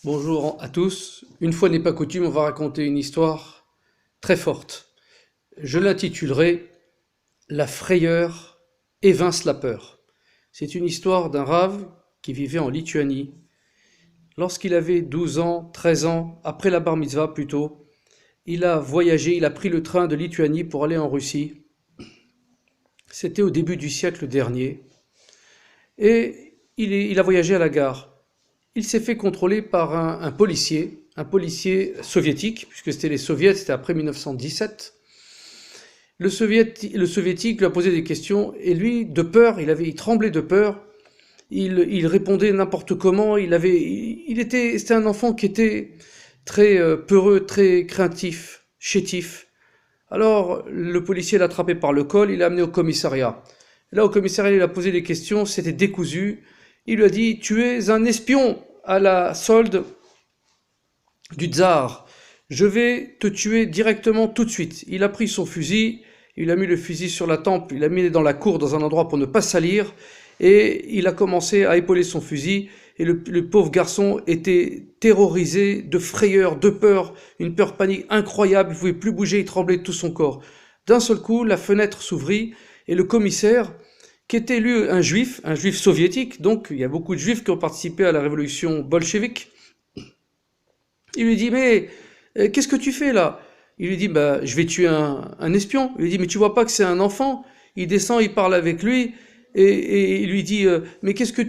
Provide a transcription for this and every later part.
Bonjour à tous. Une fois n'est pas coutume, on va raconter une histoire très forte. Je l'intitulerai La frayeur évince la peur. C'est une histoire d'un rave qui vivait en Lituanie. Lorsqu'il avait 12 ans, 13 ans, après la bar mitzvah plutôt, il a voyagé, il a pris le train de Lituanie pour aller en Russie. C'était au début du siècle dernier. Et il a voyagé à la gare. Il s'est fait contrôler par un policier soviétique, puisque c'était les soviets, c'était après 1917. Le soviétique lui a posé des questions, et lui, de peur, il tremblait de peur, il répondait n'importe comment, c'était un enfant qui était très peureux, très craintif, chétif. Alors, le policier l'a attrapé par le col, il l'a amené au commissariat. Là, au commissariat, il a posé des questions, c'était décousu. Il lui a dit, tu es un espion à la solde du tsar. Je vais te tuer directement tout de suite. Il a pris son fusil, il a mis le fusil sur la tempe, il l'a mis dans la cour, dans un endroit pour ne pas salir, et il a commencé à épauler son fusil, et le pauvre garçon était terrorisé de frayeur, de peur, une peur panique incroyable, il ne pouvait plus bouger, il tremblait de tout son corps. D'un seul coup, la fenêtre s'ouvrit, et le commissaire, qui était lui un juif soviétique, donc il y a beaucoup de juifs qui ont participé à la révolution bolchevique, il lui dit, mais qu'est-ce que tu fais là? Il lui dit, bah, je vais tuer un espion. Il lui dit, mais tu vois pas que c'est un enfant? Il descend, il parle avec lui, et il lui dit, mais qu'est-ce que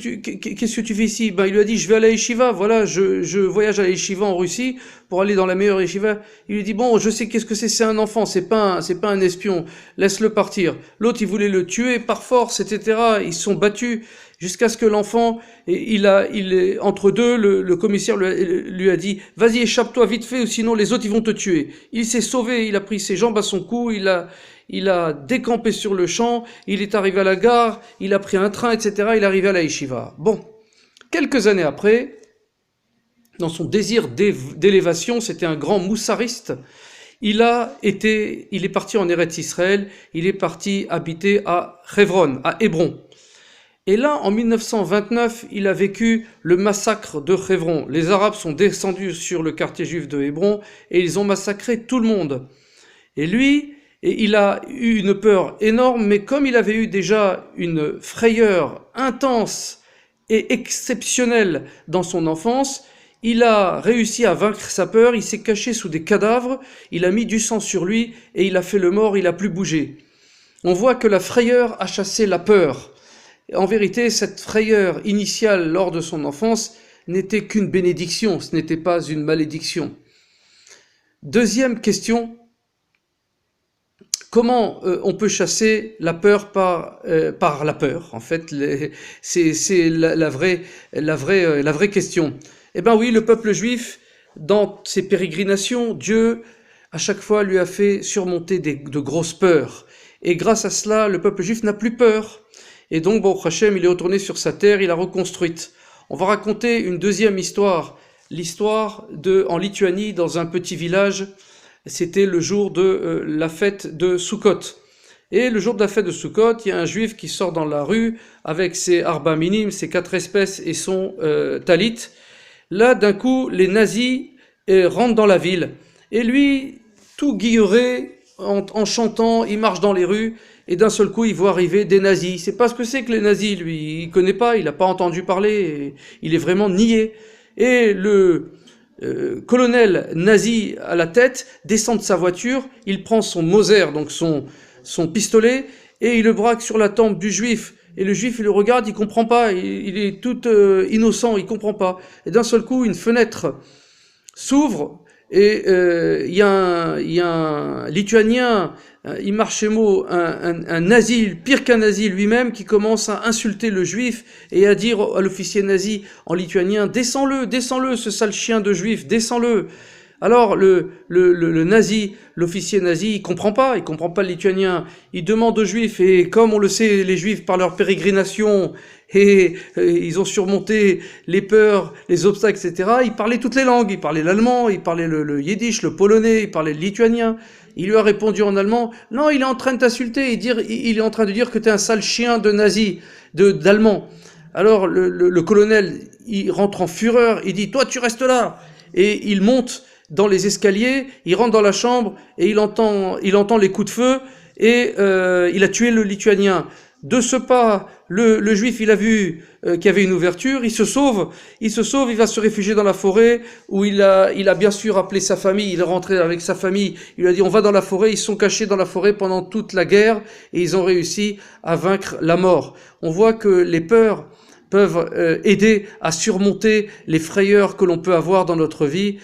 tu fais ici? Ben, il lui a dit, je vais à la yeshiva, voilà, je voyage à la yeshiva en Russie pour aller dans la meilleure yeshiva. Il lui dit, bon, je sais qu'est-ce que c'est un enfant, c'est pas un espion, laisse-le partir. L'autre, il voulait le tuer par force, etc. Ils se sont battus jusqu'à ce que l'enfant, entre deux, le commissaire lui a dit, vas-y, échappe-toi vite fait, ou sinon les autres, ils vont te tuer. Il s'est sauvé, il a pris ses jambes à son cou, il a décampé sur le champ, il est arrivé à la gare, il a pris un train, etc., il est arrivé à la yeshiva. Bon. Quelques années après, dans son désir d'élévation, c'était un grand moussariste, il est parti en Eretz Israël, il est parti habiter à Hebron, à Hébron. Et là, en 1929, il a vécu le massacre de Hebron. Les Arabes sont descendus sur le quartier juif de Hébron et ils ont massacré tout le monde. Et lui, il a eu une peur énorme, mais comme il avait eu déjà une frayeur intense et exceptionnelle dans son enfance, il a réussi à vaincre sa peur, il s'est caché sous des cadavres, il a mis du sang sur lui et il a fait le mort, il a plus bougé. On voit que la frayeur a chassé la peur. En vérité, cette frayeur initiale lors de son enfance n'était qu'une bénédiction, ce n'était pas une malédiction. Deuxième question, comment on peut chasser la peur par la peur? En fait, c'est la vraie question. Eh bien oui, le peuple juif, dans ses pérégrinations, Dieu, à chaque fois, lui a fait surmonter de grosses peurs. Et grâce à cela, le peuple juif n'a plus peur. Et donc, Baruch Hashem, il est retourné sur sa terre, il a reconstruite. On va raconter une deuxième histoire, l'histoire en Lituanie, dans un petit village. C'était le jour de la fête de Sukkot. Et le jour de la fête de Sukkot, il y a un juif qui sort dans la rue avec ses arba minim, ses 4 espèces et son talit. Là, d'un coup, les nazis rentrent dans la ville. Et lui, tout guilleré, en chantant, il marche dans les rues. Et d'un seul coup, il voit arriver des nazis. Il sait pas ce que c'est que les nazis, lui. Il connaît pas, il a pas entendu parler. Il est vraiment niais. Et le colonel nazi à la tête descend de sa voiture. Il prend son Mauser, donc son pistolet, et il le braque sur la tempe du juif. Et le juif, il le regarde, il comprend pas. Il est tout innocent, il comprend pas. Et d'un seul coup, une fenêtre s'ouvre. Et il y a un Lituanien, Imarchemo, un nazi, pire qu'un nazi lui-même, qui commence à insulter le juif et à dire à l'officier nazi en lituanien, descends-le, ce sale chien de juif, descends-le. Alors le nazi, l'officier nazi, il comprend pas le lituanien. Il demande aux juifs, et comme on le sait, les juifs par leur pérégrination, et ils ont surmonté les peurs, les obstacles, etc. Ils parlaient toutes les langues, ils parlaient l'allemand, ils parlaient le yiddish, le polonais, ils parlaient le lituanien. Il lui a répondu en allemand, non, il est en train de t'insulter, il est en train de dire que t'es un sale chien de nazi, d'allemand. Alors le colonel, il rentre en fureur, il dit, toi tu restes là. Et il monte dans les escaliers, il rentre dans la chambre et il entend les coups de feu et il a tué le Lituanien. De ce pas, le Juif, il a vu qu'il y avait une ouverture, il se sauve, il va se réfugier dans la forêt où il a bien sûr appelé sa famille, il est rentré avec sa famille, il lui a dit on va dans la forêt, ils sont cachés dans la forêt pendant toute la guerre et ils ont réussi à vaincre la mort. On voit que les peurs peuvent aider à surmonter les frayeurs que l'on peut avoir dans notre vie.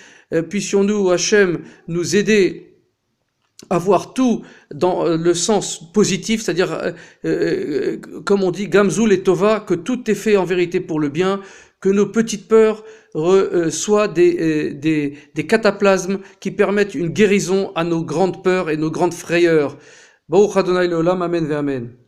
Puissions-nous, Hachem, nous aider à voir tout dans le sens positif, c'est-à-dire, comme on dit, Gamzul et Tova, que tout est fait en vérité pour le bien, que nos petites peurs soient des cataplasmes qui permettent une guérison à nos grandes peurs et nos grandes frayeurs. Baruch Adonai Leolam, Amen ve Amen.